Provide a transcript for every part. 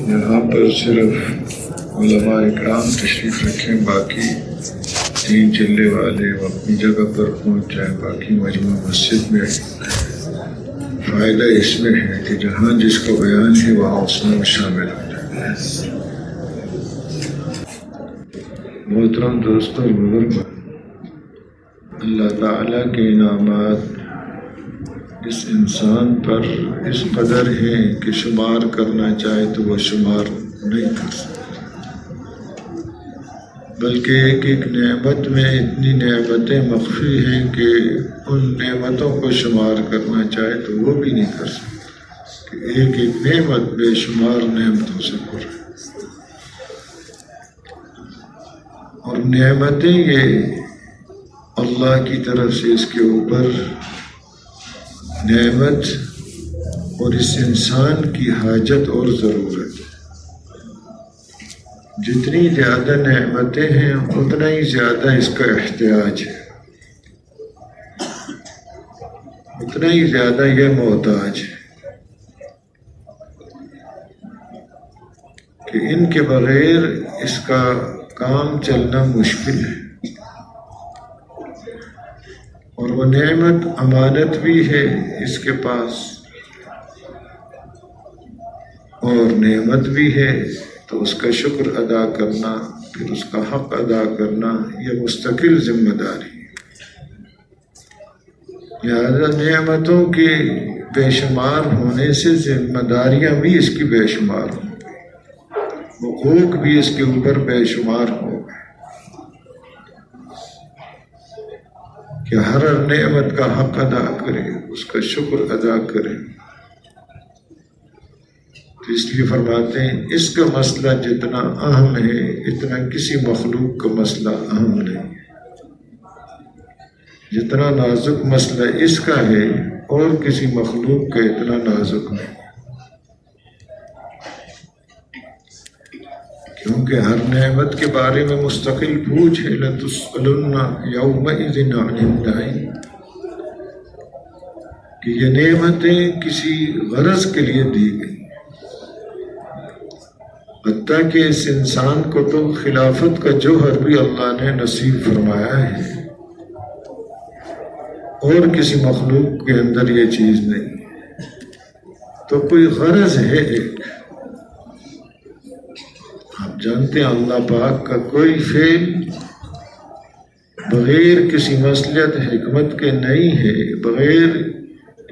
یہاں پر صرف علماء اکرام تشریف رکھیں، باقی تین چلے والے وہ اپنی جگہ پر پہنچ جائیں، باقی مجموعہ مسجد میں فائدہ اس میں ہے کہ جہاں جس کا بیان ہے وہاں اس میں شامل ہو جائے۔ محترم دوستوں اور بزرگ، اللہ تعالیٰ کے انعامات اس انسان پر اس قدر ہیں کہ شمار کرنا چاہے تو وہ شمار نہیں کر سکتا، بلکہ ایک ایک نعمت میں اتنی نعمتیں مخفی ہیں کہ ان نعمتوں کو شمار کرنا چاہے تو وہ بھی نہیں کر سکتا کہ ایک ایک نعمت بے شمار نعمتوں سے پر ہے۔ اور نعمتیں یہ اللہ کی طرف سے اس کے اوپر نعمت اور اس انسان کی حاجت اور ضرورت ہے۔ جتنی زیادہ نعمتیں ہیں اتنا ہی زیادہ اس کا احتیاج ہے، اتنا ہی زیادہ یہ محتاج ہے کہ ان کے بغیر اس کا کام چلنا مشکل ہے۔ اور وہ نعمت امانت بھی ہے اس کے پاس، اور نعمت بھی ہے تو اس کا شکر ادا کرنا، پھر اس کا حق ادا کرنا یہ مستقل ذمہ داری ہے۔ لہذا نعمتوں کے بے شمار ہونے سے ذمہ داریاں بھی اس کی بے شمار ہوں گی، حقوق بھی اس کے اوپر بے شمار ہوں گے کہ ہر نعمت کا حق ادا کرے، اس کا شکر ادا کرے۔ تو اس لیے فرماتے ہیں اس کا مسئلہ جتنا اہم ہے اتنا کسی مخلوق کا مسئلہ اہم نہیں ہے۔ جتنا نازک مسئلہ اس کا ہے اور کسی مخلوق کا اتنا نازک نہیں، کیونکہ ہر نعمت کے بارے میں مستقل پوچھ ہے، لَتُسْأَلُنَّ يَوْمَئِذٍ عَنِ النَّعِيمِ، کہ یہ نعمتیں کسی غرض کے لیے دی گئی، حتیٰ کہ اس انسان کو تو خلافت کا جوہر بھی اللہ نے نصیب فرمایا ہے، اور کسی مخلوق کے اندر یہ چیز نہیں ہے، تو کوئی غرض ہے ایک۔ آپ جانتے ہیں اللہ پاک کا کوئی فعل بغیر کسی مصلحت حکمت کے نہیں ہے، بغیر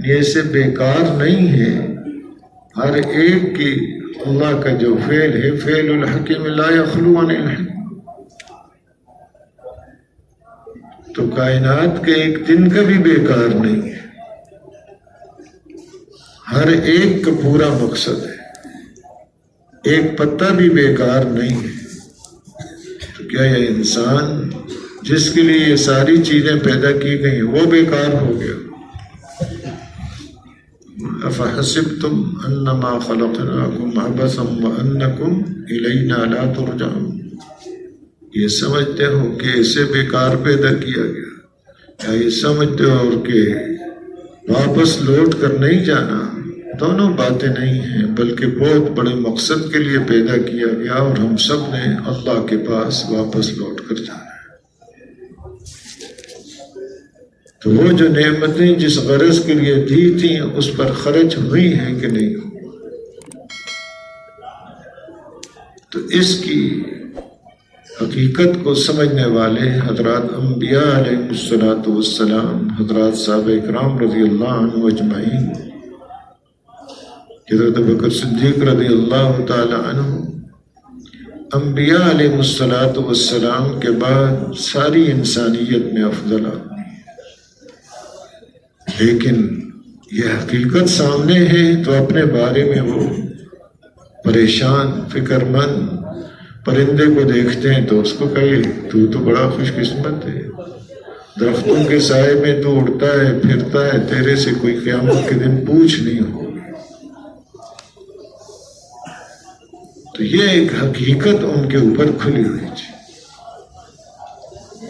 یہ سے بیکار نہیں ہے۔ ہر ایک کی اللہ کا جو فعل ہے، فعل الحکیم لا یخلو عن الحکم، تو کائنات کے ایک دن کا بھی بیکار نہیں ہے، ہر ایک کا پورا مقصد ہے، ایک پتا بھی بیکار نہیں ہے۔ تو کیا یہ انسان جس کے لیے یہ ساری چیزیں پیدا کی گئی ہیں وہ بیکار ہو گیا؟ افحسبتم انما خلقناکم عبثا وانکم الینا لا ترجعون، یہ سمجھتے ہو کہ اسے بیکار پیدا کیا گیا، کیا یہ سمجھتے ہو کہ واپس لوٹ کر نہیں جانا؟ دونوں باتیں نہیں ہیں، بلکہ بہت بڑے مقصد کے لیے پیدا کیا گیا، اور ہم سب نے اللہ کے پاس واپس لوٹ کر جانا ہے۔ تو وہ جو نعمتیں جس غرض کے لیے دی تھیں اس پر خرچ ہوئی ہیں کہ نہیں؟ تو اس کی حقیقت کو سمجھنے والے حضرات انبیاء علیہ السلام، حضرات صحابہ اکرام رضی اللہ عنہ اجمعین، حضرت ابوبکر صدیق رضی اللہ تعالی عنہ، انبیاء علیہ السلام کے بعد ساری انسانیت میں افضل آدمی، لیکن یہ حقیقت سامنے ہے تو اپنے بارے میں وہ پریشان، فکر مند، پرندے کو دیکھتے ہیں تو اس کو کہے تو بڑا خوش قسمت ہے، درختوں کے سائے میں تو اڑتا ہے پھرتا ہے، تیرے سے کوئی قیامت کے دن پوچھ نہیں ہوگی۔ تو یہ ایک حقیقت ان کے اوپر کھلی ہوئی تھی۔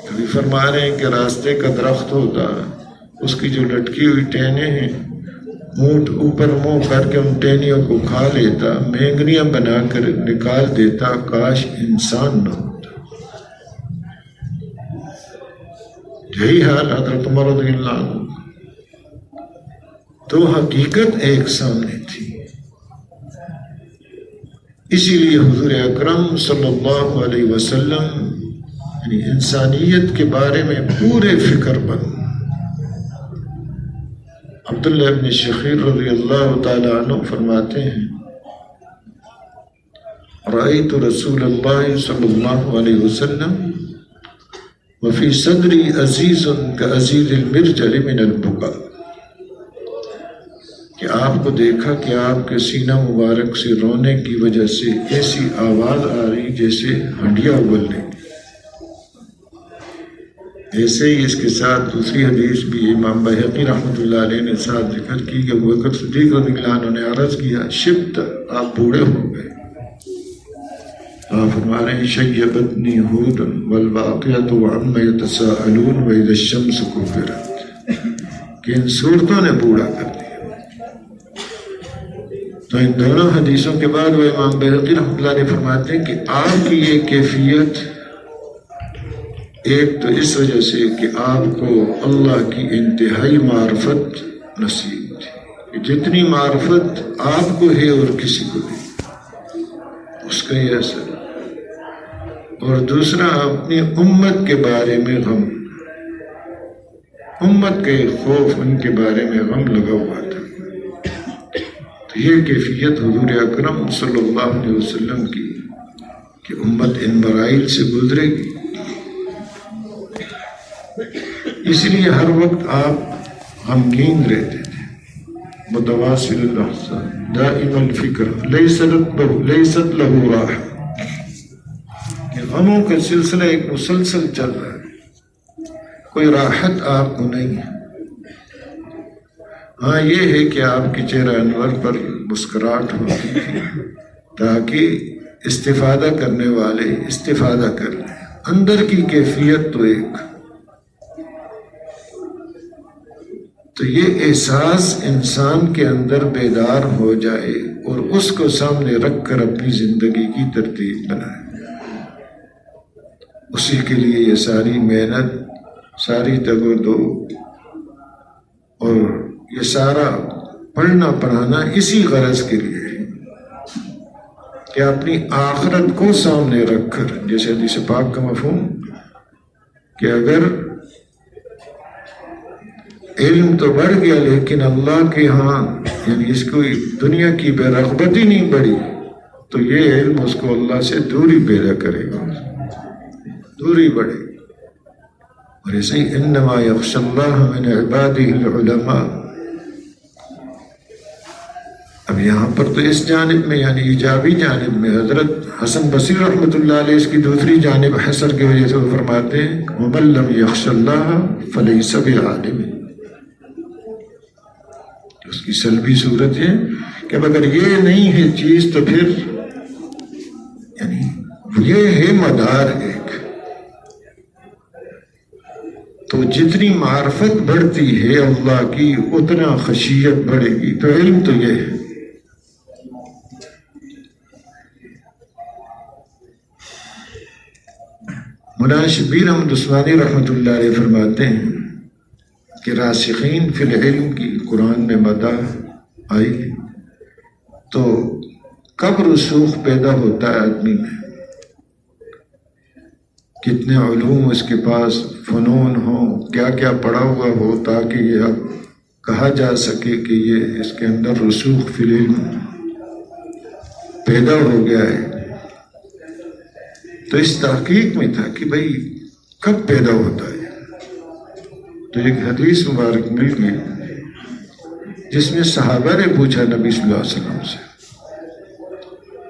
کبھی فرما رہے ہیں کہ راستے کا درخت ہوتا، اس کی جو لٹکی ہوئی ٹہنیں ہیں اونٹ اوپر منہ کر کے ان ٹہنیوں کو کھا لیتا، مینگنیاں بنا کر نکال دیتا، کاش انسان نہ ہوتا۔ یہی حال حضرت عمر رضی اللہ عنہ۔ تو حقیقت ایک سامنے تھی، اسی لیے حضور اکرم صلی اللہ علیہ وسلم یعنی انسانیت کے بارے میں پورے فکر مند۔ عبداللہ ابن شخیر رضی اللہ تعالی عنہ فرماتے ہیں، رأیت رسول اللہ صلی اللہ علیہ وسلم وفی صدری عزیز کعزیز المرجل من البکا، کہ آپ کو دیکھا کہ آپ کے سینہ مبارک سے رونے کی وجہ سے ایسی آواز آ رہی جیسے ہنڈیا ابلنے کی۔ ایسے ہی اس کے ساتھ دوسری حدیث بھی امام بحقی رحمۃ اللہ علیہ نے ساتھ ذکر کی کہ ابو بکر صدیق رضی اللہ عنہ نے عرض کیا، شبت، آپ بوڑھے ہو گئے۔ آپ فرما رہے ہیں، شیبتنی ہود والواقعۃ وعما یتساءلون واذا الشمس کورت، کہ ان صورتوں نے بوڑھا کر دیا۔ تو ان دونوں حدیثوں کے بعد وہ امام بحقی رحمۃ اللہ علیہ فرماتے ہیں کہ آپ کی یہ کیفیت ایک تو اس وجہ سے کہ آپ کو اللہ کی انتہائی معرفت نصیب تھی، کہ جتنی معرفت آپ کو ہے اور کسی کو نہیں، اس کا یہ اثر۔ اور دوسرا، اپنی امت کے بارے میں غم، امت کے خوف، ان کے بارے میں غم لگا ہوا تھا۔ تو یہ کیفیت حضور اکرم صلی اللہ علیہ وسلم کی کہ امت ان مراحل سے گزرے گی، اس لیے ہر وقت آپ غمگین رہتے تھے، متواصل الاحزان، دائم الفکر، لیست لہ راحہ، کہ غموں کا سلسلہ ایک مسلسل چل رہا ہے، کوئی راحت آپ کو نہیں ہے۔ ہاں یہ ہے کہ آپ کے چہرہ انور پر مسکراہٹ ہوتی تھی تاکہ استفادہ کرنے والے استفادہ کر لیں، اندر کی کیفیت تو ایک۔ تو یہ احساس انسان کے اندر بیدار ہو جائے اور اس کو سامنے رکھ کر اپنی زندگی کی ترتیب بنائے، اسی کے لیے یہ ساری محنت، ساری دگ و دو اور یہ سارا پڑھنا پڑھانا اسی غرض کے لیے ہے کہ اپنی آخرت کو سامنے رکھ کر، جیسے حدیث پاک کا مفہوم کہ اگر علم تو بڑھ گیا لیکن اللہ کے ہاں یعنی اس کو دنیا کی بے رغبتی نہیں بڑھی، تو یہ علم اس کو اللہ سے دوری پیدا کرے گا، دوری بڑھے گی۔ اور ایسے ہی انما یخشی اللہ من عبادہ العلماء۔ اب یہاں پر تو اس جانب میں یعنی ایجابی جانب میں حضرت حسن بصری رحمۃ اللہ علیہ اس کی دوسری جانب حسر کی وجہ سے وہ فرماتے ہیں وَمَن لَّمْ يَخْشَ اللَّهَ فَلَيْسَ بِعَالِمٍ۔ اس کی سلبی صورت ہے کہ اگر یہ نہیں ہے چیز تو پھر یعنی یہ ہے مدار ایک۔ تو جتنی معرفت بڑھتی ہے اللہ کی اتنا خشیت بڑھے گی، تو علم تو یہ ہے۔ مولانا شبیر احمد عثمانی رحمۃ اللہ علیہ فرماتے ہیں کہ راسخین فی العلم کی قرآن میں مدح آئی تو کب رسوخ پیدا ہوتا ہے آدمی میں، کتنے علوم اس کے پاس فنون ہوں، کیا کیا پڑھا ہوا ہو تاکہ یہ اب کہا جا سکے کہ یہ اس کے اندر رسوخ فی العلم پیدا ہو گیا ہے۔ تو اس تحقیق میں تھا کہ بھئی کب پیدا ہوتا ہے۔ تو ایک حدیث مبارک مل گئی جس میں صحابہ نے پوچھا نبی صلی اللہ علیہ وسلم سے،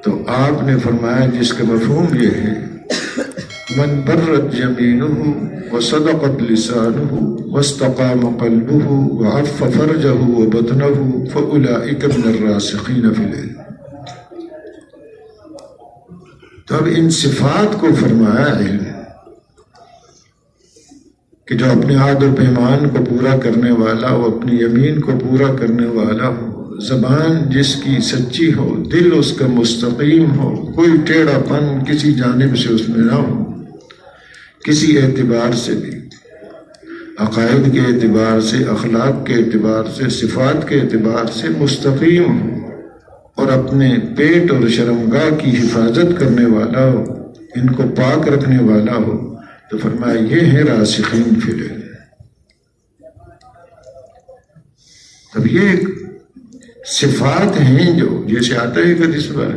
تو آپ نے فرمایا جس کا مفہوم یہ ہے من برت یمینہ وصدقت لسانہ واستقام قلبہ وعف فرجہ وبطنہ فاولئک من الراسخین فی العلم۔ تو اب ان صفات کو فرمایا علم، کہ جو اپنے عہد و پیمان کو پورا کرنے والا ہو، اپنی یمین کو پورا کرنے والا ہو، زبان جس کی سچی ہو، دل اس کا مستقیم ہو، کوئی ٹیڑھا پن کسی جانب سے اس میں نہ ہو، کسی اعتبار سے بھی، عقائد کے اعتبار سے، اخلاق کے اعتبار سے، صفات کے اعتبار سے مستقیم ہو، اور اپنے پیٹ اور شرمگاہ کی حفاظت کرنے والا ہو، ان کو پاک رکھنے والا ہو، تو فرمایا یہ ہے راسخین فی العلم۔ اب یہ ایک صفات ہیں جو جیسے آتا ہے حدیث میں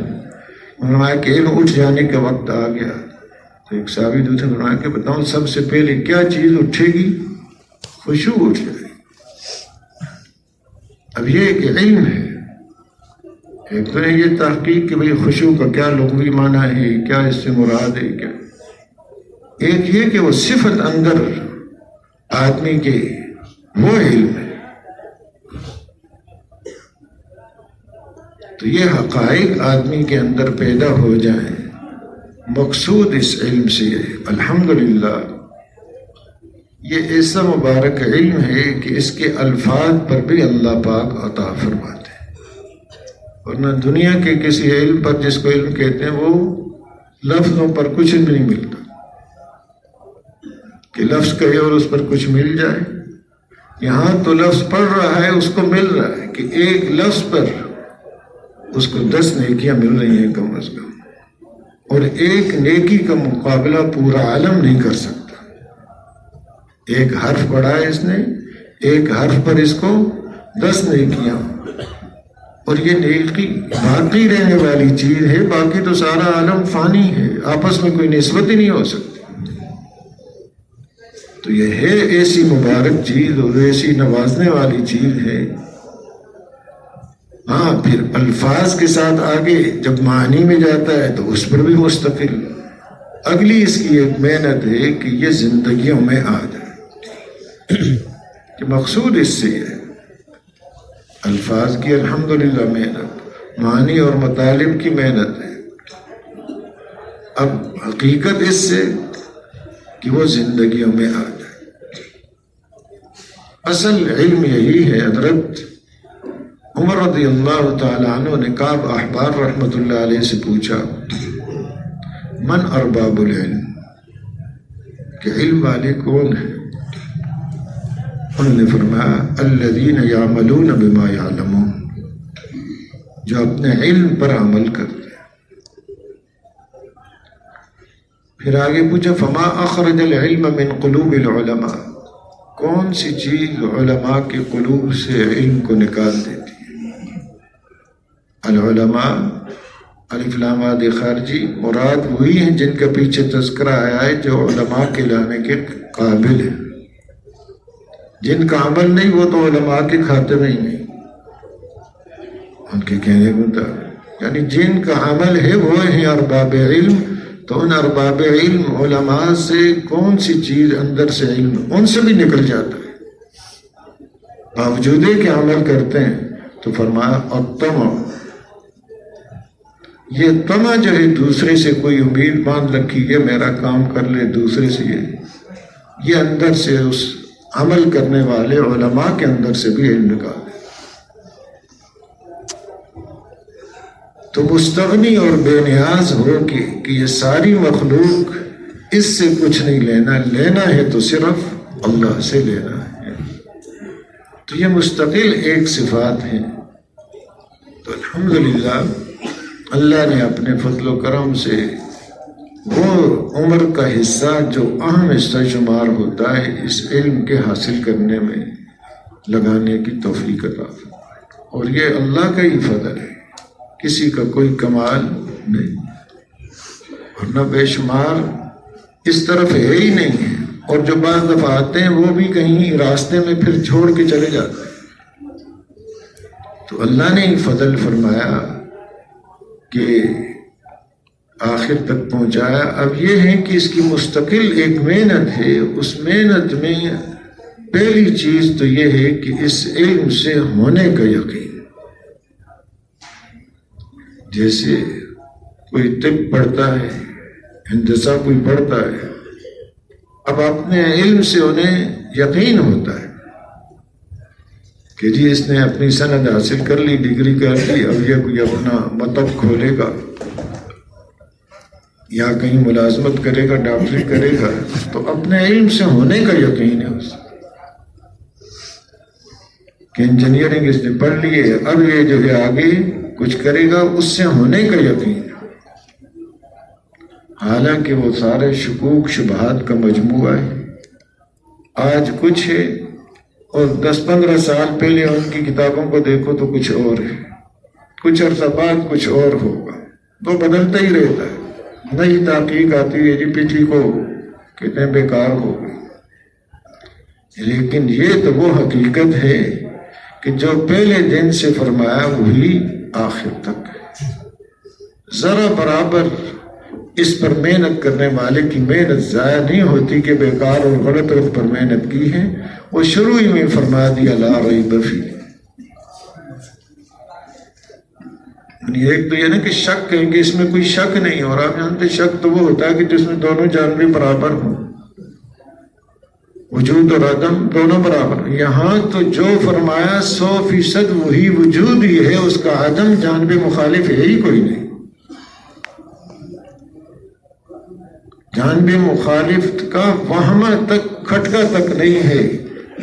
فرمایا کہ علم اٹھ جانے کا وقت آ گیا، تو ایک صحابی دوسرے نے فرمایا کہ بتاؤ سب سے پہلے کیا چیز اٹھے گی؟ خشوع اٹھ جائے گی۔ اب یہ ایک علم ہے، ایک تو ہے یہ تحقیق کہ بھئی خشوع کا کیا لغوی معنی ہے، کیا اس سے مراد ہے، کیا ایک یہ کہ وہ صفت اندر آدمی کے وہ علم ہے۔ تو یہ حقائق آدمی کے اندر پیدا ہو جائیں، مقصود اس علم سے یہ الحمدللہ یہ ایسا مبارک علم ہے کہ اس کے الفاظ پر بھی اللہ پاک عطا فرماتے ہیں، ورنہ دنیا کے کسی علم پر جس کو علم کہتے ہیں وہ لفظوں پر کچھ نہیں ملتا کہ لفظ کہے اور اس پر کچھ مل جائے۔ یہاں تو لفظ پڑھ رہا ہے، اس کو مل رہا ہے کہ ایک لفظ پر اس کو 10 نیکیاں مل رہی ہیں کم از کم، اور ایک نیکی کا مقابلہ پورا عالم نہیں کر سکتا۔ ایک حرف پڑھا ہے اس نے، ایک حرف پر اس کو 10 نیکیاں، اور یہ نیکی باقی رہنے والی چیز ہے، باقی تو سارا عالم فانی ہے، آپس میں کوئی نسبت ہی نہیں ہو سکتی۔ تو یہ ہے ایسی مبارک چیز اور ایسی نوازنے والی چیز ہے۔ ہاں پھر الفاظ کے ساتھ آگے جب معنی میں جاتا ہے تو اس پر بھی مستقل اگلی اس کی ایک محنت ہے کہ یہ زندگیوں میں آ جائے، کہ مقصود اس سے ہے الفاظ کی الحمدللہ محنت، معنی اور مطالب کی محنت ہے۔ اب حقیقت اس سے کہ وہ زندگیوں میں آ جائے۔ اصل علم یہی ہے۔ حضرت عمر رضی اللہ تعالیٰ عنہ نے کعب احبار رحمۃ اللہ علیہ سے پوچھا من ارباب العلم، کہ علم والے کون ہیں؟ انہوں نے فرمایا الذین یعملون بما یعلمون، جو اپنے علم پر عمل کرتے ہیں۔ پھر آگے پوچھا فما اخرج العلم من قلوب العلماء، کون سی چیز علماء کے قلوب سے علم کو نکال دیتی ہے؟ العلماء الف لام ماد خارجی مراد وہی ہیں جن کا پیچھے تذکرہ آیا ہے، جو علماء کے لانے کے قابل ہیں۔ جن کا عمل نہیں وہ تو علماء کے کھاتے میں ہی نہیں، ان کے کہنے کو مطابق، یعنی جن کا عمل ہے وہ ہیں ارباب علم۔ تو ان ارباب علم علماء سے کون سی چیز اندر سے علم ان سے بھی نکل جاتا ہے، باوجود کہ عمل کرتے ہیں۔ تو فرمایا الطمع، یہ طمع جو ہے دوسرے سے کوئی امید باندھ رکھی ہے میرا کام کر لے دوسرے سے، یہ اندر سے اس عمل کرنے والے علماء کے اندر سے بھی علم نکالے۔ تو مستغنی اور بے نیاز ہو کہ یہ ساری مخلوق اس سے کچھ نہیں لینا، لینا ہے تو صرف اللہ سے لینا ہے۔ تو یہ مستقل ایک صفات ہے۔ تو الحمدللہ اللہ نے اپنے فضل و کرم سے وہ عمر کا حصہ جو اہم حصہ شمار ہوتا ہے اس علم کے حاصل کرنے میں لگانے کی توفیق عطا فرمائے، اور یہ اللہ کا ہی فضل ہے، کسی کا کوئی کمال نہیں، ورنہ بے شمار اس طرف ہے ہی نہیں ہے، اور جو بعض دفعہ آتے ہیں وہ بھی کہیں راستے میں پھر چھوڑ کے چلے جاتے ہیں۔ تو اللہ نے ہی فضل فرمایا کہ آخر تک پہنچایا۔ اب یہ ہے کہ اس کی مستقل ایک محنت ہے، اس محنت میں پہلی چیز تو یہ ہے کہ اس علم سے ہونے کا یقین۔ جیسے کوئی طب پڑھتا ہے، ہندسہ کوئی پڑھتا ہے، اب اپنے علم سے انہیں یقین ہوتا ہے کہ جی اس نے اپنی سند حاصل کر لی، ڈگری کر لی، اب یہ کوئی اپنا مطلب کھولے گا یا کہیں ملازمت کرے گا، ڈاکٹری کرے گا، تو اپنے علم سے ہونے کا یقین ہے اس کہ انجینئرنگ اس نے پڑھ لی ہے، اب یہ جو ہے آگے کچھ کرے گا، اس سے ہونے کا یقین ہے۔ حالانکہ وہ سارے شکوک شبہات کا مجموعہ ہے۔ آج کچھ ہے اور 10-15 سال پہلے ان کی کتابوں کو دیکھو تو کچھ اور ہے، کچھ عرصہ بعد کچھ اور ہوگا، تو بدلتا ہی رہتا ہے۔ نئی تحقیق آتی ہے، جی پچھلی کو کتنے بیکار ہو گئی۔ لیکن یہ تو وہ حقیقت ہے کہ جو پہلے دن سے فرمایا وہی آخر تک ہے۔ ذرا برابر اس پر محنت کرنے والے کی محنت ضائع نہیں ہوتی کہ بیکار اور غلط رخ پر محنت کی ہے۔ وہ شروع ہی میں فرما دیا لا ریب فیہ۔ ایک تو یہ نا کہ شک کہیں کہ اس میں کوئی شک نہیں، اور آپ جانتے شک تو وہ ہوتا ہے کہ جس میں دونوں جانبیں برابر ہوں، وجود اور عدم دونوں برابر۔ یہاں تو جو فرمایا 100% وہی وجود ہی ہے، اس کا عدم جانب مخالف ہے ہی کوئی نہیں۔ جانب مخالف کا وہمہ تک کھٹکا تک نہیں ہے۔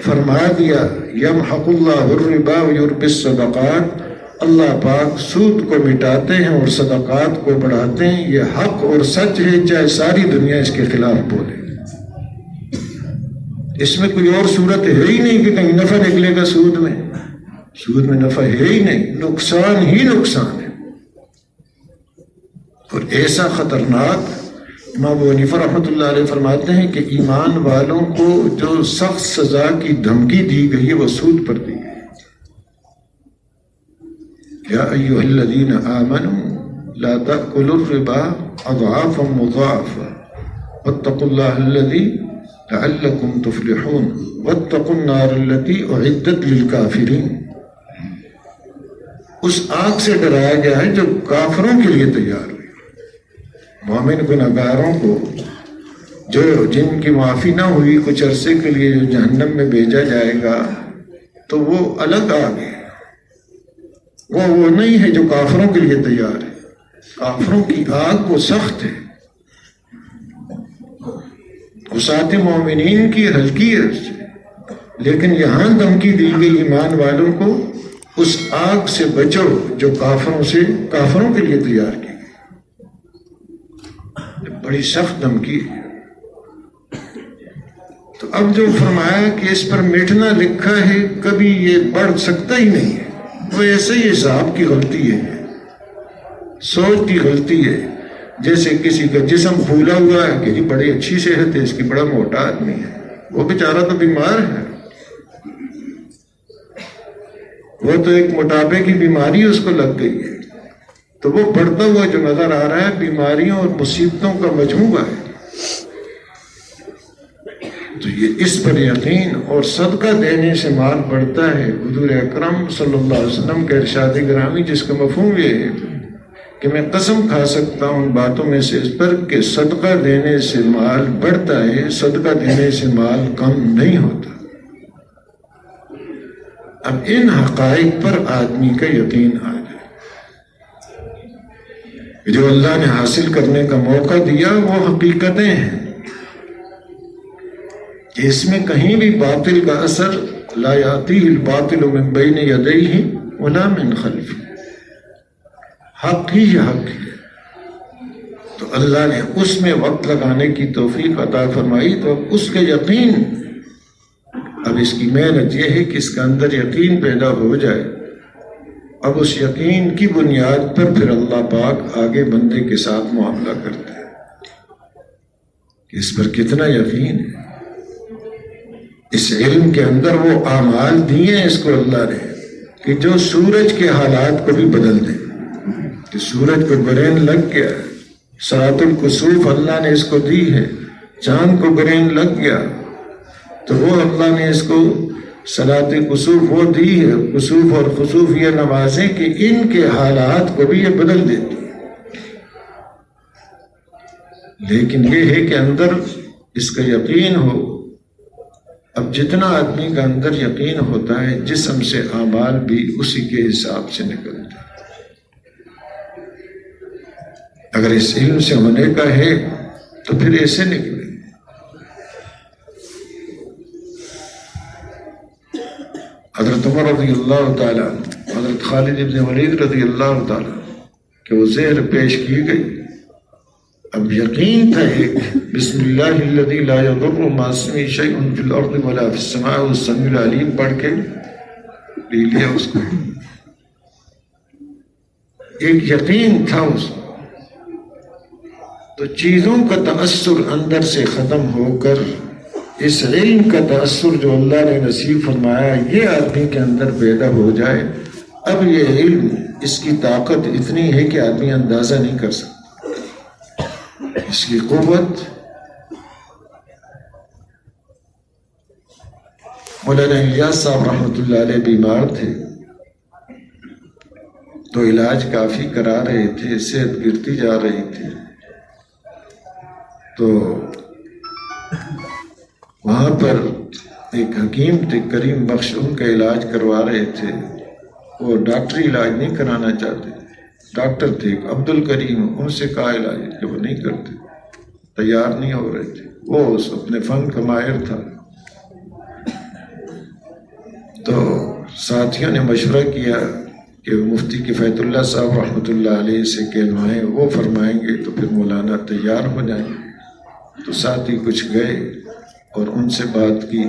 فرما دیا یمحق اللہ الربا ویربی الصدقات، اللہ پاک سود کو مٹاتے ہیں اور صدقات کو بڑھاتے ہیں۔ یہ حق اور سچ ہے، چاہے ساری دنیا اس کے خلاف بولے۔ اس میں کوئی اور صورت ہے ہی نہیں کہ کہیں نفع نکلے گا سود میں۔ سود میں نفع ہے ہی نہیں، نقصان ہی نقصان ہے۔ اور ایسا خطرناک، امام ابو حنیفہ رحمۃ اللہ علیہ فرماتے ہیں کہ ایمان والوں کو جو سخت سزا کی دھمکی دی گئی ہے وہ سود پر دی گئی۔ یا ایھا الذین آمنوا لا تأکلوا الربا اضعافا مضاعفا واتقوا اللہ الذی لعلکم تفلحون واتقوا النار التي اعدت للکافرین۔ اس آگ سے ڈرایا گیا ہے جو کافروں کے لیے تیار ہوئی۔ مومن گنہگاروں کو جو جن کی معافی نہ ہوئی کچھ عرصے کے لیے جو جہنم میں بھیجا جائے گا، تو وہ الگ آگ ہے، وہ نہیں ہے جو کافروں کے لیے تیار ہے۔ کافروں کی آگ وہ سخت ہے، وسعت مومنین کی ہلکی ہے، لیکن یہاں دھمکی دی گئی ایمان والوں کو اس آگ سے بچو جو کافروں کے لیے تیار کی گئی۔ بڑی سخت دھمکی ہے۔ تو اب جو فرمایا کہ اس پر مٹنا لکھا ہے، کبھی یہ بڑھ سکتا ہی نہیں ہے، وہ ایسے ہی حساب کی غلطی ہے، سوچ کی غلطی ہے۔ جیسے کسی کا جسم پھولا ہوا ہے کہ جی بڑی اچھی صحت ہے اس کی، بڑا موٹا آدمی ہے، وہ بیچارہ تو بیمار ہے، وہ تو ایک موٹاپے کی بیماری اس کو لگ گئی ہے، تو وہ بڑھتا ہوا جو نظر آ رہا ہے بیماریوں اور مصیبتوں کا مجموعہ ہے۔ تو یہ اس پر یقین اور صدقہ دینے سے مال بڑھتا ہے۔ حضور اکرم صلی اللہ علیہ وسلم کا ارشاد گرامی جس کا مفہوم یہ ہے کہ میں قسم کھا سکتا ہوں ان باتوں میں سے اس پر کہ صدقہ دینے سے مال بڑھتا ہے، صدقہ دینے سے مال کم نہیں ہوتا۔ اب ان حقائق پر آدمی کا یقین آ جائے، جو اللہ نے حاصل کرنے کا موقع دیا وہ حقیقتیں ہیں، کہ اس میں کہیں بھی باطل کا اثر لا یاتیہ الباطل من بین یدیہ ولا من خلفہ، حق ہی حق ہے۔ تو اللہ نے اس میں وقت لگانے کی توفیق عطا فرمائی، تو اب اس کا یقین، اب اس کی محنت یہ ہے کہ اس کا اندر یقین پیدا ہو جائے۔ اب اس یقین کی بنیاد پر پھر اللہ پاک آگے بندے کے ساتھ معاملہ کرتے ہیں کہ اس پر کتنا یقین ہے۔ اس علم کے اندر وہ اعمال دیے ہیں اس کو اللہ نے کہ جو سورج کے حالات کو بھی بدل دیں، کہ سورج کو گرین لگ گیا، صراط الکسوف اللہ نے اس کو دی ہے، چاند کو گرین لگ گیا تو وہ اللہ نے اس کو صلاۃ کسوف وہ دی ہے، کسوف اور خسوف یہ نمازیں کہ ان کے حالات کو بھی یہ بدل دیتی ہے۔ لیکن یہ ہے کہ اندر اس کا یقین ہو. اب جتنا آدمی کا اندر یقین ہوتا ہے جسم سے اعمال بھی اسی کے حساب سے نکلتے ہیں. اگر اس علم سے ہونے کا ہے تو پھر ایسے نکلے. حضرت عمر رضی اللہ تعالیٰ، حضرت خالد ابن ولید رضی اللہ تعالیٰ کہ وہ زہر پیش کی گئی. اب یقین تھا ایک بسم اللہ الذی لا یضر مع اسمہ شیء فی الارض ولا فی السماء والسمیع العلیم پڑھ کے پی لیا اس کو. ایک یقین تھا اس کو. تو چیزوں کا تأثر اندر سے ختم ہو کر اس علم کا تأثر جو اللہ نے نصیب فرمایا یہ آدمی کے اندر پیدا ہو جائے. اب یہ علم اس کی طاقت اتنی ہے کہ آدمی اندازہ نہیں کر سکتا. اس کی قوت. مولانا الیاس صاحب رحمۃ اللہ علیہ بیمار تھے تو علاج کافی کرا رہے تھے، صحت گرتی جا رہی تھی. تو وہاں پر ایک حکیم تھے کریم بخش، ان کا علاج کروا رہے تھے. وہ ڈاکٹری علاج نہیں کرانا چاہتے. ڈاکٹر تھے عبد الکریم، ان سے کہا علاج کہ وہ نہیں کرتے، تیار نہیں ہو رہے تھے. وہ اپنے فن کا ماہر تھا. تو ساتھیوں نے مشورہ کیا کہ مفتی کفایت اللہ صاحب رحمۃ اللہ علیہ سے کہلوائیں، وہ فرمائیں گے تو پھر مولانا تیار ہو جائیں گے. تو ساتھی کچھ گئے اور ان سے بات کی،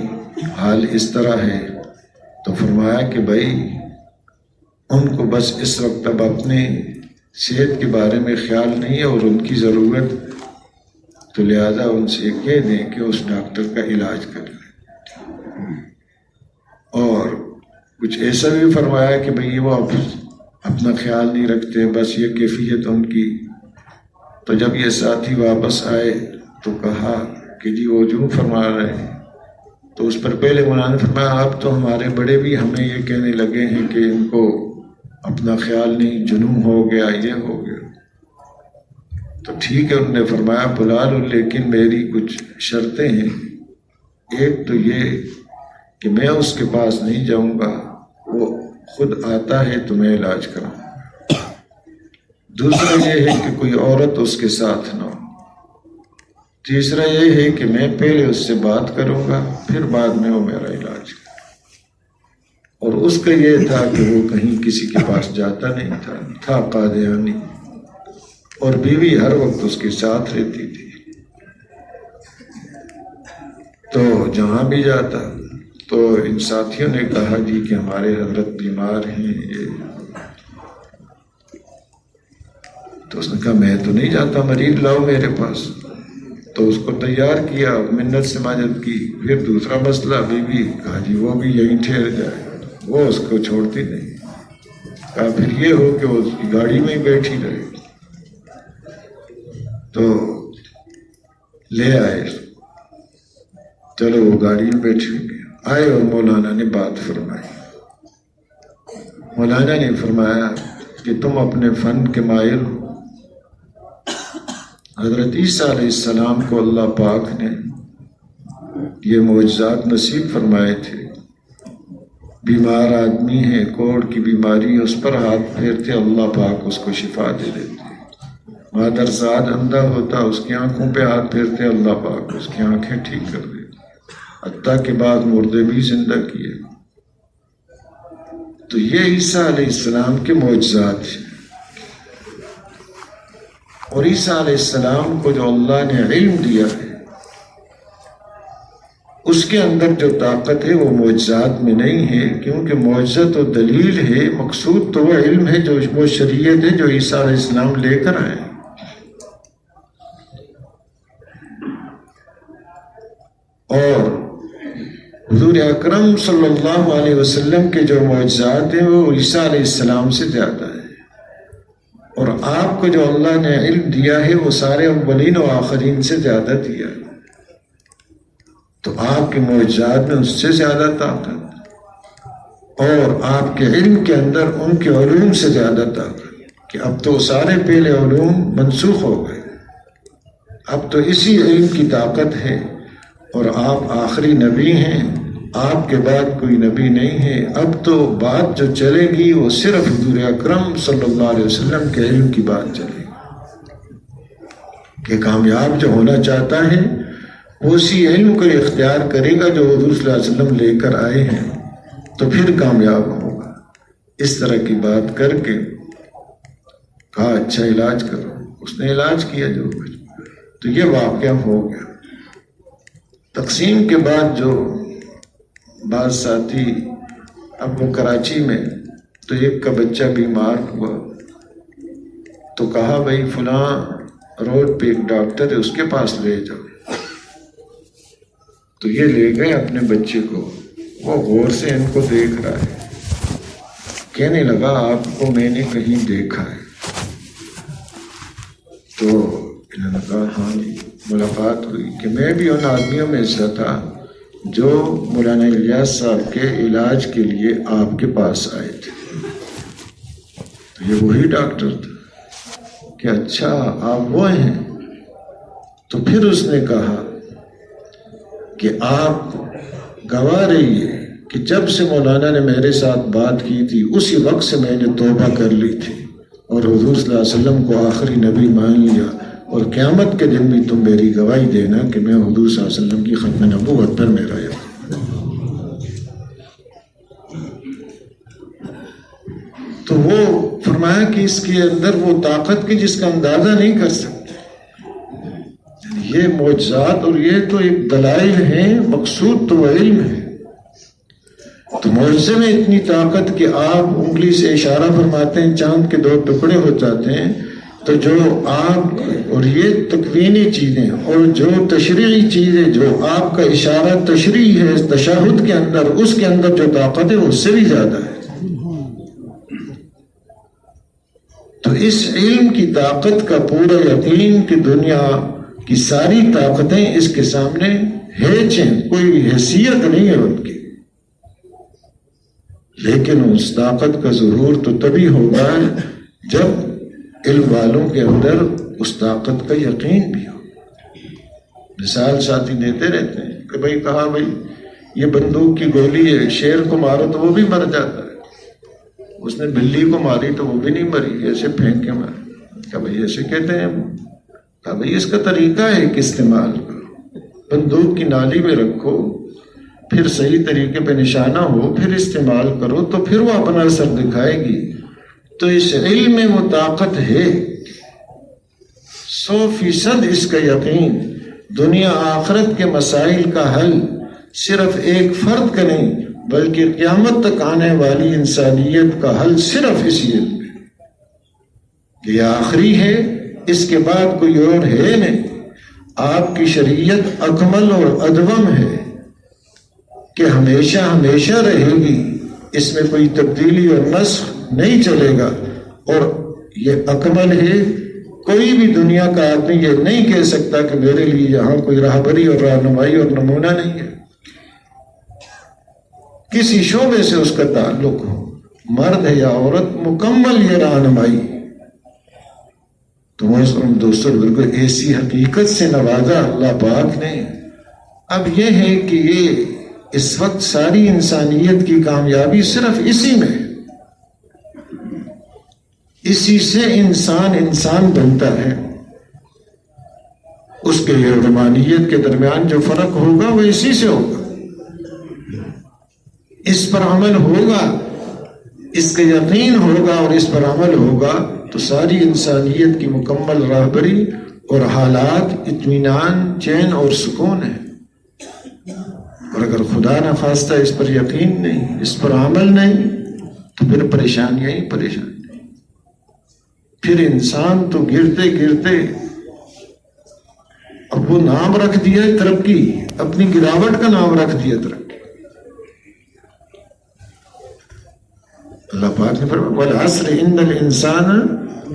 حال اس طرح ہے. تو فرمایا کہ بھائی ان کو بس اس وقت اب اپنے صحت کے بارے میں خیال نہیں ہے اور ان کی ضرورت، تو لہذا ان سے کہہ دیں کہ اس ڈاکٹر کا علاج کر لیں. اور کچھ ایسا بھی فرمایا کہ بھئی وہ اپنا خیال نہیں رکھتے، بس یہ کیفیت ان کی. تو جب یہ ساتھی واپس آئے تو کہا کہ جی وہ جو فرما رہے ہیں. تو اس پر پہلے مولانا نے فرمایا آپ تو ہمارے بڑے بھی ہمیں یہ کہنے لگے ہیں کہ ان کو اپنا خیال نہیں، جنون ہو گیا، یہ ہو گیا. تو ٹھیک ہے، انہوں نے فرمایا بلا لو، لیکن میری کچھ شرطیں ہیں. ایک تو یہ کہ میں اس کے پاس نہیں جاؤں گا، وہ خود آتا ہے تو میں علاج کراؤں. دوسرا یہ ہے کہ کوئی عورت اس کے ساتھ نہ ہو. تیسرا یہ ہے کہ میں پہلے اس سے بات کروں گا، پھر بعد میں وہ میرا علاج کرے. اور اس کا یہ تھا کہ وہ کہیں کسی کے پاس جاتا نہیں تھا قادیانی، اور بیوی ہر وقت اس کے ساتھ رہتی تھی. تو جہاں بھی جاتا تو ان ساتھیوں نے کہا جی کہ ہمارے حضرت بیمار ہیں یہ. تو اس نے کہا میں تو نہیں جاتا، مریض لاؤ میرے پاس. تو اس کو تیار کیا، منت سماجت کی. پھر دوسرا مسئلہ، بیوی کہا جی وہ بھی یہیں ٹھہر جائے، وہ اس کو چھوڑتی نہیں. کہا پھر یہ ہو کہ وہ اس کی گاڑی میں ہی بیٹھی رہے. تو لے آئے، چلو وہ گاڑی میں بیٹھی آئے اور مولانا نے بات فرمائی. مولانا نے فرمایا کہ تم اپنے فن کے ماہر ہو. حضرت عیسیٰ علیہ السلام کو اللہ پاک نے یہ معجزات نصیب فرمائے تھے. بیمار آدمی ہے، کوڑ کی بیماری، اس پر ہاتھ پھیرتے اللہ پاک اس کو شفا دے دیتے. مادرزاد اندھا ہوتا، اس کی آنکھوں پہ ہاتھ پھیرتے اللہ پاک اس کی آنکھیں ٹھیک کر دیتے. حتیٰ کے بعد مردے بھی زندہ کیے. تو یہ عیسیٰ علیہ السلام کے معجزات ہیں. اور عیسیٰ علیہ السلام کو جو اللہ نے علم دیا ہے اس کے اندر جو طاقت ہے وہ معجزات میں نہیں ہے، کیونکہ معجزہ تو دلیل ہے، مقصود تو وہ علم ہے، جو وہ شریعت ہے جو عیسیٰ علیہ السلام لے کر آئے. اور حضور اکرم صلی اللہ علیہ وسلم کے جو معجزات ہیں وہ عیسیٰ علیہ السلام سے زیادہ ہے. اور آپ کو جو اللہ نے علم دیا ہے وہ سارے اولین و آخرین سے زیادہ دیا ہے. تو آپ کے معجزات میں اس سے زیادہ طاقت، اور آپ کے علم کے اندر ان کے علوم سے زیادہ طاقت، کہ اب تو سارے پہلے علوم منسوخ ہو گئے. اب تو اسی علم کی طاقت ہے اور آپ آخری نبی ہیں، آپ کے بعد کوئی نبی نہیں ہے، اب تو بات جو چلے گی وہ صرف حضور اکرم صلی اللہ علیہ وسلم کے علم کی بات چلے گی کہ کامیاب جو ہونا چاہتا ہے وہ اسی علم کو اختیار کرے گا جو حضور صلی اللہ علیہ وسلم لے کر آئے ہیں، تو پھر کامیاب ہوگا۔ اس طرح کی بات کر کے کہا اچھا علاج کرو، اس نے علاج کیا جو کچھ، تو یہ واقعہ ہو گیا۔ تقسیم کے بعد جو بعض ساتھی، اب وہ کراچی میں، تو ایک کا بچہ بیمار ہوا تو کہا بھائی فلاں روڈ پہ ایک ڈاکٹر ہے اس کے پاس لے جاؤ، تو یہ لے گئے اپنے بچے کو، وہ غور سے ان کو دیکھ رہا ہے، کہنے لگا آپ کو میں نے کہیں دیکھا ہے، تو انہوں نے کہا ہاں جی، ملاقات ہوئی کہ میں بھی ان آدمیوں میں سے تھا جو مولانا الیاس صاحب کے علاج کے لیے آپ کے پاس آئے تھے، تو یہ وہی ڈاکٹر تھا کہ اچھا آپ وہ ہیں۔ تو پھر اس نے کہا کہ آپ گواہ رہیے کہ جب سے مولانا نے میرے ساتھ بات کی تھی اسی وقت سے میں نے توبہ کر لی تھی اور حضور صلی اللہ علیہ وسلم کو آخری نبی مان لیا، اور قیامت کے دن بھی تم میری گواہی دینا کہ میں حضور صلی اللہ علیہ وسلم کی ختم نبوت پر میرا یقین۔ تو وہ فرمایا کہ اس کے اندر وہ طاقت کی جس کا اندازہ نہیں کر سکتے، یہ معجزات اور یہ تو ایک دلائل ہیں، مقصود تو وہ علم ہے۔ تو معجزے میں اتنی طاقت کہ آپ انگلی سے اشارہ فرماتے ہیں چاند کے 2 ٹکڑے ہو جاتے ہیں، تو جو آپ اور یہ تکوینی چیزیں اور جو تشریعی چیزیں جو آپ کا اشارہ تشریح ہے تشہد کے اندر، اس کے اندر جو طاقت ہے اس سے بھی زیادہ ہے۔ تو اس علم کی طاقت کا پورا یقین کہ دنیا کی ساری طاقتیں اس کے سامنے ہیچیں، کوئی حیثیت نہیں ہے ان کی، لیکن اس طاقت کا ظہور تو تبھی ہوگا جب علم والوں کے اندر اس طاقت کا یقین بھی ہو۔ مثال ساتھی دیتے رہتے ہیں کہ بھائی کہا بھائی یہ بندوق کی گولی ہے، شیر کو مارو تو وہ بھی مر جاتا ہے، اس نے بلی کو ماری تو وہ بھی نہیں مری، ایسے پھینک کے ماری، کہ بھائی ایسے کہتے ہیں، کہا بھائی اس کا طریقہ ہے کہ استعمال کرو، بندوق کی نالی میں رکھو، پھر صحیح طریقے پہ نشانہ ہو، پھر استعمال کرو تو پھر وہ اپنا اثر دکھائے گی۔ تو اس علم میں وہ طاقت ہے، 100% اس کا یقین۔ دنیا آخرت کے مسائل کا حل صرف ایک فرد کا نہیں بلکہ قیامت تک آنے والی انسانیت کا حل صرف اسی علم میں، یہ آخری ہے، اس کے بعد کوئی اور ہے نہیں۔ آپ کی شریعت اکمل اور ادوم ہے کہ ہمیشہ ہمیشہ رہے گی، اس میں کوئی تبدیلی اور نسخ نہیں چلے گا، اور یہ اکمل ہے۔ کوئی بھی دنیا کا آدمی یہ نہیں کہہ سکتا کہ میرے لیے یہاں کوئی راہبری اور رہنمائی اور نمونہ نہیں ہے، کسی شعبے سے اس کا تعلق ہو، مرد ہے یا عورت، مکمل یہ رہنمائی۔ تو محترم دوستوں، بالکل ایسی حقیقت سے نوازا اللہ پاک نے۔ اب یہ ہے کہ یہ اس وقت ساری انسانیت کی کامیابی صرف اسی میں ہے، اسی سے انسان بنتا ہے۔ اس کے اور روحانیت کے درمیان جو فرق ہوگا وہ اسی سے ہوگا، اس پر عمل ہوگا، اس کا یقین ہوگا اور اس پر عمل ہوگا تو ساری انسانیت کی مکمل راہبری اور حالات اطمینان، چین اور سکون ہے۔ اور اگر خدا نہ خواستہ اس پر یقین نہیں، اس پر عمل نہیں، تو پھر پریشانیاں ہی پریشانی، پھر انسان تو گرتے گرتے اب وہ نام رکھ دیا ہے ترقی، اپنی گراوٹ کا نام رکھ دیا ترقی۔ اللہ پاک نے فرمایا والعصر ان الانسان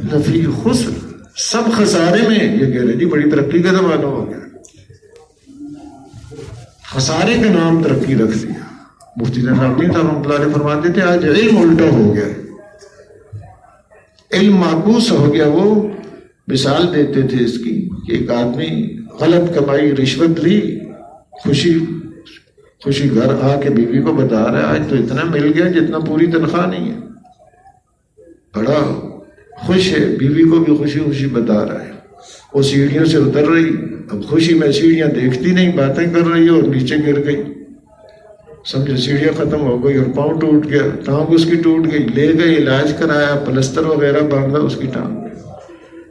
لفی خسر، سب خسارے میں۔ یہ کہہ رہے جی بڑی ترقی کا زمانہ ہو گیا، خسارے کا نام ترقی رکھ دیا۔ مفتی نظامی صاحب رحمۃ اللہ علیہ فرماتے تھے آج علم الٹا ہو گیا، علم معکوس ہو گیا۔ وہ مثال دیتے تھے اس کی کہ ایک آدمی غلط کمائی رشوت لی خوشی گھر آ کے بیوی کو بتا رہا ہے آج تو اتنا مل گیا جتنا پوری تنخواہ نہیں ہے، بڑا خوش ہے، بیوی کو بھی خوشی خوشی بتا رہا ہے۔ وہ سیڑھیوں سے اتر رہی، اب خوشی میں سیڑھیاں دیکھتی نہیں، باتیں کر رہی ہے اور نیچے گر گئی، سمجھے سیڑھیاں ختم ہو گئی اور پاؤں ٹوٹ گیا، ٹانگ اس کی ٹوٹ گئی، لے گئے علاج کرایا، پلستر وغیرہ باندھا اس کی ٹانگ میں۔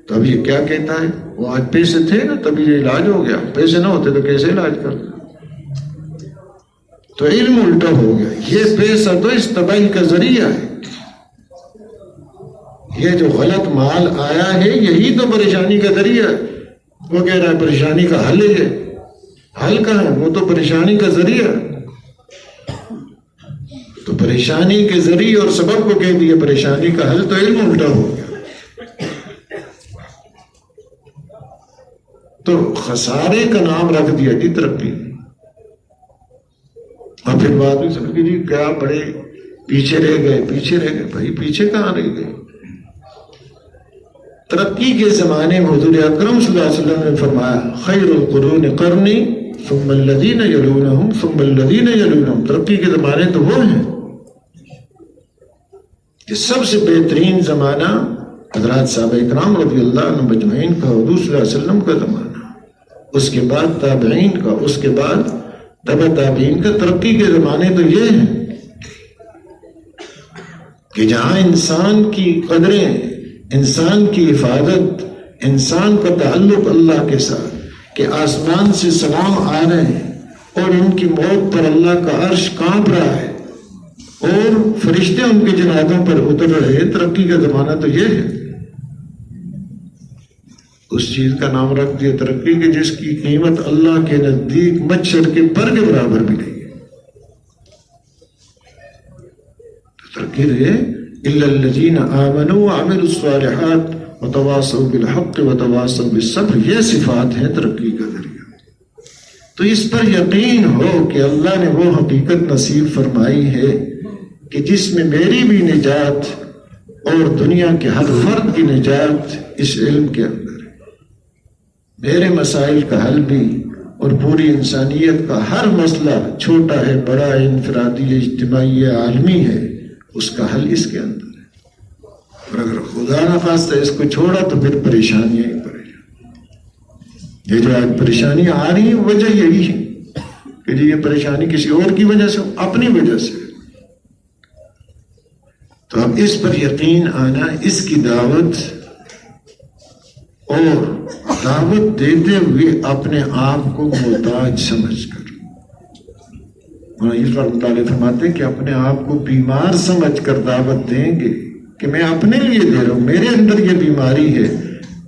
تو اب یہ کیا کہتا ہے، وہ آج پیسے تھے نا تبھی یہ علاج ہو گیا، پیسے نہ ہوتے تو کیسے علاج کرتے؟ تو علم الٹا ہو گیا۔ یہ پیسہ تو اس تباہی کا ذریعہ ہے، یہ جو غلط مال آیا ہے یہی تو پریشانی کا ذریعہ ہے۔ وہ کہہ رہا ہے پریشانی کا حل ہے، حل کہاں ہے؟ وہ تو پریشانی کا ذریعہ ہے۔ تو پریشانی کے ذریعے اور سبب کو کہہ دیا پریشانی کا حل، تو علم الٹا ہو گیا۔ تو خسارے کا نام رکھ دیا جی ترقی، اور پھر بعد میں سمجھ گئے جی کیا بڑے پیچھے رہ گئے۔ بھائی پیچھے کہاں رہ گئے؟ ترقی کے زمانے میں حضور اکرم صلی اللہ علیہ وسلم نے فرمایا خیر القرون قرنی ثم الذین یلونہم ثم الذین یلونہم۔ ترقی کے زمانے تو وہ ہیں کہ سب سے بہترین زمانہ حضرات صحابہ اکرام رضی اللہ عنہم اجمعین کا، حضور صلی اللہ علیہ وسلم کا زمانہ، اس کے بعد تابعین کا، اس کے بعد تبع تابعین کا۔ ترقی کے زمانے تو یہ ہیں کہ جہاں انسان کی قدریں، انسان کی حفاظت، انسان کا تعلق اللہ کے ساتھ، کہ آسمان سے سلام آ رہے ہیں اور ان کی موت پر اللہ کا عرش کانپ رہا ہے اور فرشتے ان کے جنازوں پر اتر رہے ہیں۔ ترقی کا زمانہ تو یہ ہے۔ اس چیز کا نام رکھ دیا ترقی کے جس کی قیمت اللہ کے نزدیک مچھر کے پر کے برابر بھی نہیں ہے۔ ترقی رہے الا الذین آمنوا وعملوا الصالحات وتواصوا بالحق وتواصوا بالصبر، یہ صفات ہیں ترقی کا ذریعہ۔ تو اس پر یقین ہو کہ اللہ نے وہ حقیقت نصیب فرمائی ہے کہ جس میں میری بھی نجات اور دنیا کے ہر فرد کی نجات اس علم کے اندر ہے۔ میرے مسائل کا حل بھی اور پوری انسانیت کا ہر مسئلہ، چھوٹا ہے بڑا ہے، انفرادی ہے اجتماعی ہے عالمی ہے، اس کا حل اس کے اندر ہے۔ اور اگر خدا نخواستہ اس کو چھوڑا تو پھر پریشانیاں ہی پریشانی۔ یہ جو آج پریشانیاں آ رہی ہیں وجہ یہی ہے کہ جی یہ پریشانی کسی اور کی وجہ سے، اپنی وجہ سے۔ تو اب اس پر یقین آنا، اس کی دعوت اور دعوت دیتے ہوئے اپنے آپ کو محتاج سمجھ کر، اس پر مطالعہ فرماتے ہیں کہ اپنے آپ کو بیمار سمجھ کر دعوت دیں گے کہ میں اپنے لیے دے رہا ہوں، میرے اندر یہ بیماری ہے،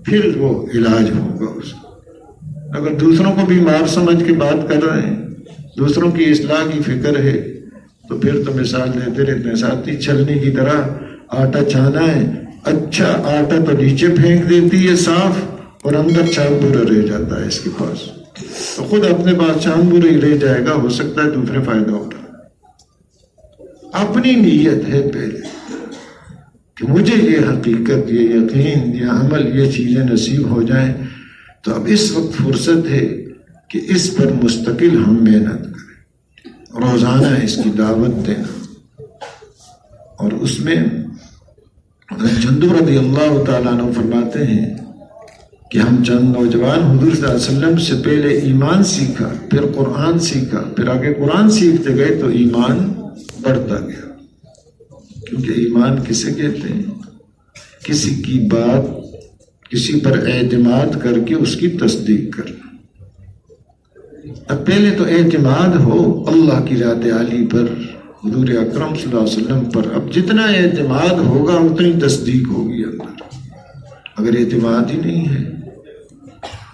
پھر وہ علاج ہوگا اس کا۔ اگر دوسروں کو بیمار سمجھ کے بات کر رہے ہیں، دوسروں کی اصلاح کی فکر ہے، تو پھر تو مثال دیتے رہتے ہیں ساتھی چھلنی کی طرح آٹا چھانا ہے، اچھا آٹا تو نیچے پھینک دیتی ہے صاف، اور اندر چاند برا رہ جاتا ہے اس کے پاس، تو خود اپنے پاس چاند برا ہی رہ جائے گا، ہو سکتا ہے دوسرے فائدہ اٹھا۔ اپنی نیت ہے پہلے کہ مجھے یہ حقیقت، یہ یقین، یہ عمل، یہ چیزیں نصیب ہو جائیں، تو اب اس وقت فرصت ہے کہ اس پر مستقل ہم محنت کریں، روزانہ اس کی دعوت دینا۔ اور اس میں جندب رضی اللہ تعالیٰ عنہ فرماتے ہیں کہ ہم چند نوجوان حضور صلی اللہ علیہ وسلم سے پہلے ایمان سیکھا، پھر قرآن سیکھا، پھر آگے قرآن سیکھتے گئے تو ایمان بڑھتا گیا۔ کیونکہ ایمان کسے کہتے ہیں؟ کسی کی بات، کسی پر اعتماد کر کے اس کی تصدیق کرنا۔ اب پہلے تو اعتماد ہو اللہ کی ذات عالی پر، حضور اکرم صلی اللہ علیہ وسلم پر۔ اب جتنا اعتماد ہوگا اتنی تصدیق ہوگی اندر۔ اگر اعتماد ہی نہیں ہے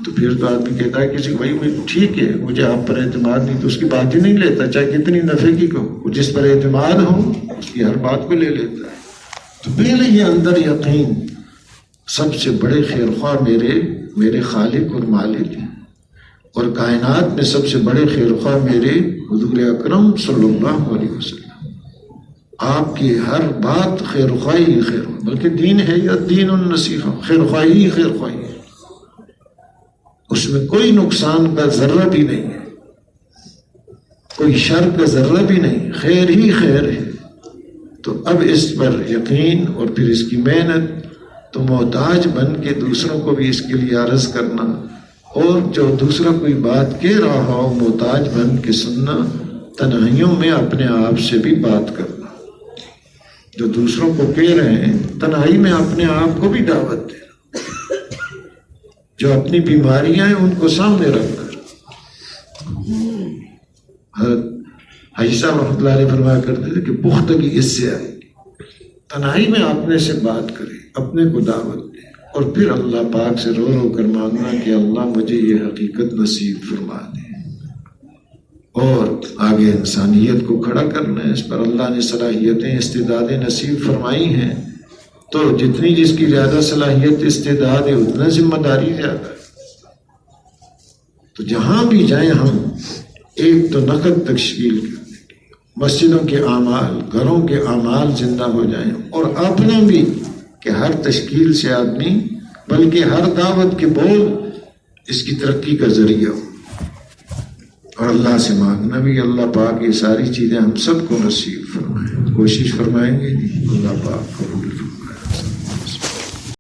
تو پھر تو آدمی کہتا ہے کسی کو بھائی ٹھیک ہے مجھے آپ پر اعتماد نہیں، تو اس کی بات ہی نہیں لیتا، چاہے کتنی نفع کی کو۔ جس پر اعتماد ہو اس کی ہر بات کو لے لیتا ہے۔ تو پہلے یہ اندر یقین، سب سے بڑے خیرخواہ میرے خالق اور مالک ہیں، اور کائنات میں سب سے بڑے خیرخواہ میرے حضور اکرم صلی اللہ علیہ وسلم۔ آپ کی ہر بات خیرخواہی ہی خیر، بلکہ دین ہے یا دین النصیحہ، خیرخواہی ہی خیرخواہی ہے، اس میں کوئی نقصان کا ذرہ بھی نہیں ہے۔ کوئی شر کا ذرہ بھی نہیں، خیر ہی خیر ہے، تو اب اس پر یقین اور پھر اس کی محنت، تو محتاج بن کے دوسروں کو بھی اس کے لیے عرض کرنا، اور جو دوسرا کوئی بات کہہ رہا ہو محتاج بن کے سننا، تنہائیوں میں اپنے آپ سے بھی بات کرنا، جو دوسروں کو کہہ رہے ہیں تنہائی میں اپنے آپ کو بھی دعوت دینا، جو اپنی بیماریاں ہیں ان کو سامنے رکھ کر۔ حضرت حاجی صاحب رحمۃ اللہ علیہ فرمایا کرتے تھے کہ پختگی اس سے آئے گی، تنہائی میں اپنے سے بات کرے، اپنے کو دعوت دے، اور پھر اللہ پاک سے رو رو کر مانگنا کہ اللہ مجھے یہ حقیقت نصیب فرما دے، اور آگے انسانیت کو کھڑا کرنا ہے۔ اس پر اللہ نے صلاحیتیں، استعدادیں نصیب فرمائی ہیں، تو جتنی جس کی زیادہ صلاحیت استعداد ہے اتنا ذمہ داری زیادہ ہے۔ تو جہاں بھی جائیں ہم ایک تو نقد تشکیل کرنے کی، مسجدوں کے اعمال، گھروں کے اعمال زندہ ہو جائیں، اور اپنا بھی کہ ہر تشکیل سے آدمی، بلکہ ہر دعوت کے بول اس کی ترقی کا ذریعہ ہو، اور اللہ سے مانگنا بھی اللہ پاک یہ ساری چیزیں ہم سب کو نصیب فرمائیں۔ کوشش فرمائیں گے، اللہ پاک قبول